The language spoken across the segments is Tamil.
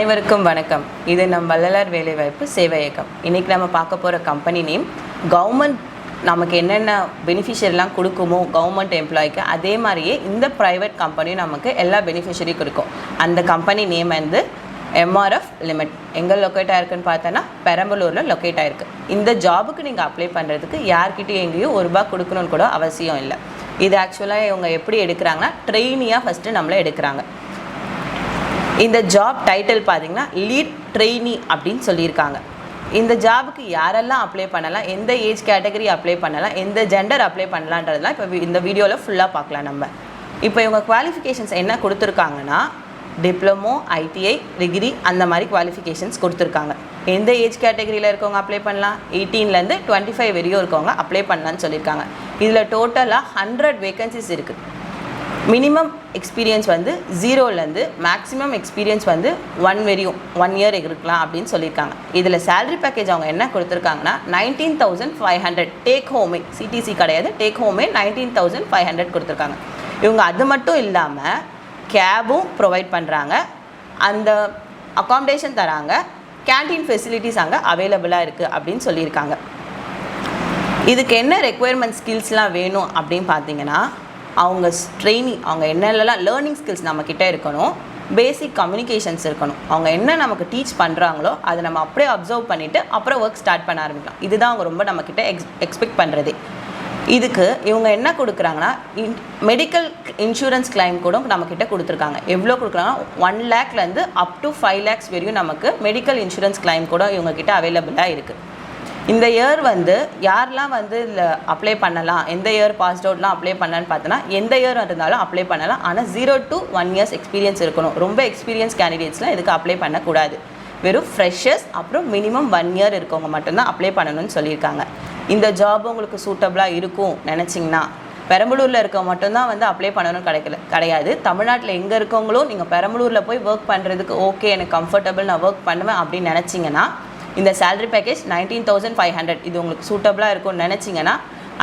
அனைவருக்கும் வணக்கம். இது நம் வள்ளலார் வேலைவாய்ப்பு சேவை இயக்கம். இன்றைக்கி நம்ம பார்க்க போகிற கம்பெனி நேம் கவர்மெண்ட் நமக்கு என்னென்ன பெனிஃபிஷரிலாம் கொடுக்குமோ கவர்மெண்ட் எம்ப்ளாய்க்கு அதே மாதிரியே இந்த ப்ரைவேட் கம்பெனியும் நமக்கு எல்லா பெனிஃபிஷரியும் கொடுக்கும். அந்த கம்பெனி நேம் வந்து எம்ஆர்எஃப் லிமிட். எங்கே லொக்கேட் ஆகிருக்குன்னு பார்த்தோன்னா பெரம்பலூரில் லொக்கேட் ஆகிருக்கு. இந்த ஜாபுக்கு நீங்கள் அப்ளை பண்ணுறதுக்கு யார்கிட்டையும் எங்கேயும் ₹1 கொடுக்கணும்னு கூட அவசியம் இல்லை. இது ஆக்சுவலாக இவங்க எப்படி எடுக்கிறாங்கன்னா ட்ரெயினியாக ஃபஸ்ட்டு நம்மளை எடுக்கிறாங்க. இந்த ஜாப் டைட்டில் பார்த்தீங்கன்னா லீட் ட்ரெயினி அப்படின்னு சொல்லியிருக்காங்க. இந்த ஜாபுக்கு யாரெல்லாம் அப்ளை பண்ணலாம், எந்த ஏஜ் கேட்டகரி அப்ளை பண்ணலாம், எந்த ஜெண்டர் அப்ளை பண்ணலான்றதுலாம் இப்போ இந்த வீடியோவில் ஃபுல்லாக பார்க்கலாம். நம்ம இப்போ இவங்க குவாலிஃபிகேஷன்ஸ் என்ன கொடுத்துருக்காங்கன்னா டிப்ளமோ, ஐடிஐ, டிகிரி அந்த மாதிரி குவாலிஃபிகேஷன்ஸ் கொடுத்துருக்காங்க. எந்த ஏஜ் கேட்டகரியில் இருக்கவங்க அப்ளை பண்ணலாம், 18லேருந்து 25 வரையும் இருக்கவங்க அப்ளை பண்ணலான்னு சொல்லியிருக்காங்க. இதில் டோட்டலாக 100 வேகன்சிஸ் இருக்குது. மினிமம் எக்ஸ்பீரியன்ஸ் வந்து 0லேருந்து மேக்ஸிமம் எக்ஸ்பீரியன்ஸ் வந்து 1 இயர் இருக்கலாம் அப்படின்னு சொல்லியிருக்காங்க. இதில் சேலரி பேக்கேஜ் அவங்க என்ன கொடுத்துருக்காங்கன்னா 19,500 டேக் ஹோமே, சிடிசி கிடையாது, டேக் ஹோமே 19,500 கொடுத்துருக்காங்க. இவங்க அது மட்டும் இல்லாமல் கேபும் ப்ரொவைட் பண்ணுறாங்க, அந்த அகாமடேஷன் தராங்க, கேன்டீன் ஃபெசிலிட்டிஸ் அங்கே அவைலபிளாக இருக்குது அப்படின்னு சொல்லியிருக்காங்க. இதுக்கு என்ன ரெக்குயர்மெண்ட் ஸ்கில்ஸ்லாம் வேணும் அப்படின்னு பார்த்தீங்கன்னா அவங்க அவங்க என்னென்னலாம் லேர்னிங் ஸ்கில்ஸ் நம்மக்கிட்ட இருக்கணும், பேசிக் கம்யூனிகேஷன்ஸ் இருக்கணும். அவங்க என்ன நமக்கு டீச் பண்ணுறாங்களோ அதை நம்ம அப்படியே அப்சர்வ் பண்ணிவிட்டு அப்புறம் ஒர்க் ஸ்டார்ட் பண்ண ஆரம்பிக்கலாம். இதுதான் அவங்க ரொம்ப நம்மக்கிட்ட எக்ஸ்பெக்ட் பண்ணுறதே. இதுக்கு இவங்க என்ன கொடுக்குறாங்கன்னா மெடிக்கல் இன்சூரன்ஸ் கிளைம் கூட நம்மக்கிட்ட கொடுத்துருக்காங்க. எவ்வளோ கொடுக்குறாங்கன்னா 1 lakhலேருந்து அப் டு 5 lakhs வரையும் நமக்கு மெடிக்கல் இன்சூரன்ஸ் கிளைம் கூட இவங்கக்கிட்ட அவைலபிளாக இருக்குது. இந்த இயர் வந்து யாரெலாம் வந்து இதில் அப்ளை பண்ணலாம், எந்த இயர் பாஸ்ட் அவுட்லாம் அப்ளை பண்ணலான்னு பார்த்தோன்னா எந்த இயர் இருந்தாலும் அப்ளை பண்ணலாம். ஆனால் 0 to 1 years எக்ஸ்பீரியன்ஸ் இருக்கணும். ரொம்ப எக்ஸ்பீரியன்ஸ் கேண்டிடேட்ஸ்லாம் இதுக்கு அப்ளை பண்ணக்கூடாது. வெறும் ஃப்ரெஷர்ஸ் அப்புறம் மினிமம் 1 year இருக்கவங்க மட்டும்தான் அப்ளை பண்ணணும்னு சொல்லியிருக்காங்க. இந்த ஜாப் உங்களுக்கு சூட்டபிளாக இருக்கும் நினச்சிங்கன்னா பெரம்பலூரில் இருக்கவங்க மட்டும்தான் வந்து அப்ளை பண்ணணும்னு கிடையாது. தமிழ்நாட்டில் எங்கே இருக்கவங்களும் நீங்கள் பெரம்பலூரில் போய் ஒர்க் பண்ணுறதுக்கு ஓகே, எனக்கு கம்ஃபர்டபுள், நான் ஒர்க் பண்ணுவேன் அப்படின்னு நினச்சிங்கன்னா இந்த சேலரி பேக்கேஜ் 19,500 இது உங்களுக்கு சூட்டபிளாக இருக்கும்னு நினச்சிங்கன்னா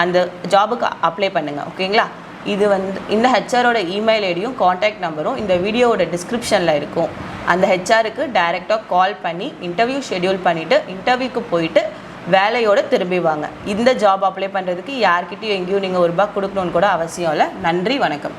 அந்த ஜாபுக்கு அப்ளை பண்ணுங்கள். ஓகேங்களா? இது வந்து இந்த ஹெச்ஆரோட இமெயில் ஐடியும் காண்டாக்ட் நம்பரும் இந்த வீடியோவோட டிஸ்கிரிப்ஷனில் இருக்கும். அந்த ஹெச்ஆருக்கு டைரெக்டாக கால் பண்ணி இன்டர்வியூ ஷெட்யூல் பண்ணிவிட்டு இன்டர்வியூக்கு போயிட்டு வேலையோடு திரும்பி வாங்க. இந்த ஜாப் அப்ளை பண்ணுறதுக்கு யார்கிட்டையும் எங்கேயும் நீங்கள் ₹1 கொடுக்கணுன்னு கூட அவசியம் இல்லை. நன்றி, வணக்கம்.